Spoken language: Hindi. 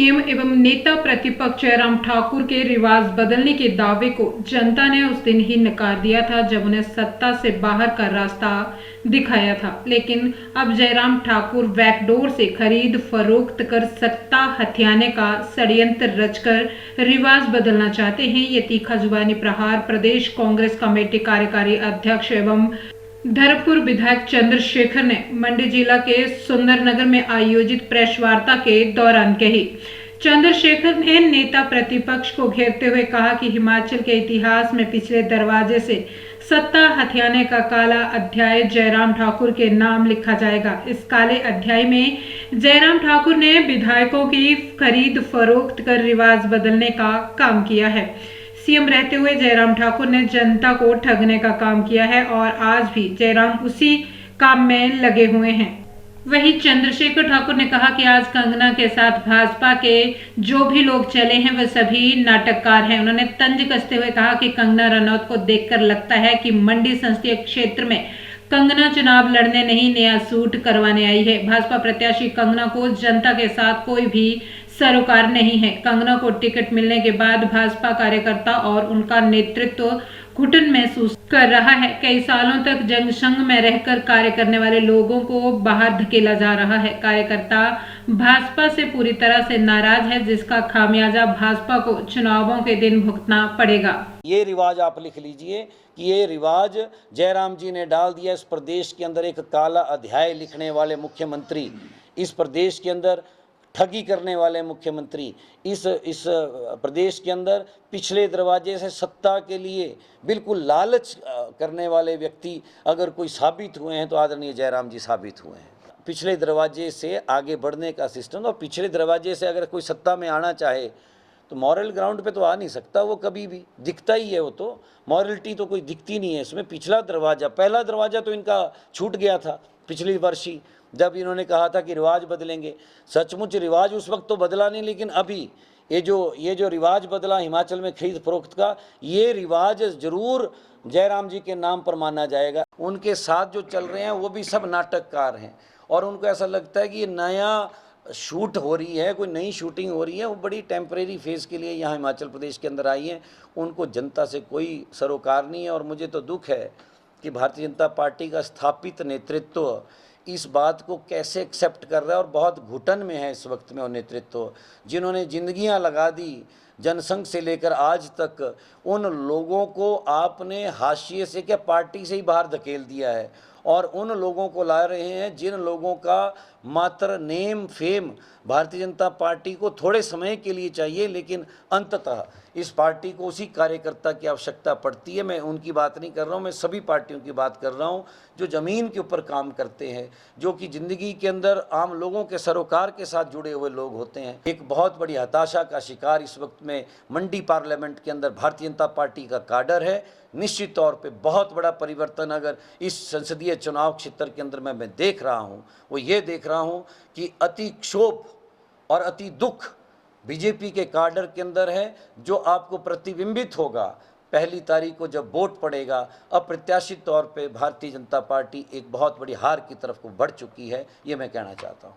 सीएम एवं नेता प्रतिपक्ष जयराम ठाकुर के रिवाज बदलने के दावे को जनता ने उस दिन ही नकार दिया था जब उन्हें सत्ता से बाहर का रास्ता दिखाया था। लेकिन अब जयराम ठाकुर बैकडोर से खरीद फरोख्त कर सत्ता हथियाने का षड्यंत्र रचकर रिवाज बदलना चाहते हैं। ये तीखा जुबानी प्रहार प्रदेश कांग्रेस कमेटी कार्यकारी अध्यक्ष एवं धर्मपुर विधायक चंद्रशेखर ने मंडी जिला के सुंदरनगर में आयोजित प्रेस वार्ता के दौरान कही। चंद्रशेखर ने नेता प्रतिपक्ष को घेरते हुए कहा कि हिमाचल के इतिहास में पिछले दरवाजे से सत्ता हथियाने का काला अध्याय जयराम ठाकुर के नाम लिखा जाएगा। इस काले अध्याय में जयराम ठाकुर ने विधायकों की खरीद फरोख्त कर रिवाज बदलने का काम किया है। सीएम रहते हुए जयराम ठाकुर ने जनता को ठगने का काम किया है और आज भी जयराम उसी काम में लगे हुए हैं। वहीं चंद्रशेखर ठाकुर ने कहा कि आज कंगना के साथ भाजपा के जो भी लोग चले हैं वे सभी नाटककार हैं। उन्होंने तंज कसते हुए कहा कि कंगना रनौत को देखकर लगता है कि मंडी संसदीय क्षेत्र में कंगना चुनाव लड़ने नहीं नया सूट करवाने आई है। भाजपा प्रत्याशी कंगना को जनता के साथ कोई भी सरोकार नहीं है। कंगना को टिकट मिलने के बाद भाजपा कार्यकर्ता और उनका नेतृत्व घुटन महसूस कर रहा है। कई सालों तक जनसंघ में रहकर कार्य करने वाले लोगों को बाहर धकेला जा रहा है। कार्यकर्ता भाजपा से पूरी तरह से नाराज है, जिसका खामियाजा भाजपा को चुनावों के दिन भुगतना पड़ेगा। ये रिवाज आप लिख लीजिए कि ये रिवाज जयराम जी ने डाल दिया। इस प्रदेश के अंदर एक काला अध्याय लिखने वाले मुख्यमंत्री, इस प्रदेश के अंदर ठगी करने वाले मुख्यमंत्री, इस प्रदेश के अंदर पिछले दरवाजे से सत्ता के लिए बिल्कुल लालच करने वाले व्यक्ति अगर कोई साबित हुए हैं तो आदरणीय जयराम जी साबित हुए हैं। पिछले दरवाजे से आगे बढ़ने का सिस्टम, और पिछले दरवाजे से अगर कोई सत्ता में आना चाहे तो मॉरल ग्राउंड पे तो आ नहीं सकता, वो कभी भी दिखता ही है। वो तो मॉरलिटी तो कोई दिखती नहीं है इसमें। पिछला दरवाज़ा, पहला दरवाज़ा तो इनका छूट गया था पिछली वर्ष ही, जब इन्होंने कहा था कि रिवाज बदलेंगे। सचमुच रिवाज उस वक्त तो बदला नहीं, लेकिन अभी ये जो रिवाज बदला हिमाचल में खरीद फरोख्त का, ये रिवाज जरूर जयराम जी के नाम पर माना जाएगा। उनके साथ जो चल रहे हैं वो भी सब नाटककार हैं और उनको ऐसा लगता है कि ये नया शूट हो रही है, कोई नई शूटिंग हो रही है। वो बड़ी टेम्परेरी फेज़ के लिए यहाँ हिमाचल प्रदेश के अंदर आई हैं। उनको जनता से कोई सरोकार नहीं है। और मुझे तो दुख है कि भारतीय जनता पार्टी का स्थापित नेतृत्व इस बात को कैसे एक्सेप्ट कर रहा है और बहुत घुटन में है इस वक्त में। वो नेतृत्व जिन्होंने जिंदगियां लगा दी जनसंघ से लेकर आज तक, उन लोगों को आपने हाशिए से क्या पार्टी से ही बाहर धकेल दिया है और उन लोगों को ला रहे हैं जिन लोगों का मात्र name fame Bharatiya Janata party को थोड़े समय के लिए चाहिए, लेकिन अंततः इस पार्टी को उसी कार्यकर्ता की आवश्यकता पड़ती है। मैं उनकी बात नहीं कर रहा हूँ, मैं सभी पार्टियों की बात कर रहा हूँ जो ज़मीन के ऊपर काम करते हैं, जो कि ज़िंदगी के अंदर आम लोगों के सरोकार के साथ जुड़े हुए लोग होते हैं। एक बहुत बड़ी हताशा का शिकार इस वक्त में मंडी पार्लियामेंट के अंदर भारतीय जनता पार्टी का काडर है। निश्चित तौर पे बहुत बड़ा परिवर्तन अगर इस संसदीय चुनाव क्षेत्र के अंदर मैं देख रहा हूँ, वो ये देख रहा हूँ कि अति क्षोभ और अति दुख बीजेपी के काडर के अंदर है, जो आपको प्रतिबिंबित होगा पहली तारीख को जब वोट पड़ेगा। अप्रत्याशित तौर पे भारतीय जनता पार्टी एक बहुत बड़ी हार की तरफ को बढ़ चुकी है, ये मैं कहना चाहता हूँ।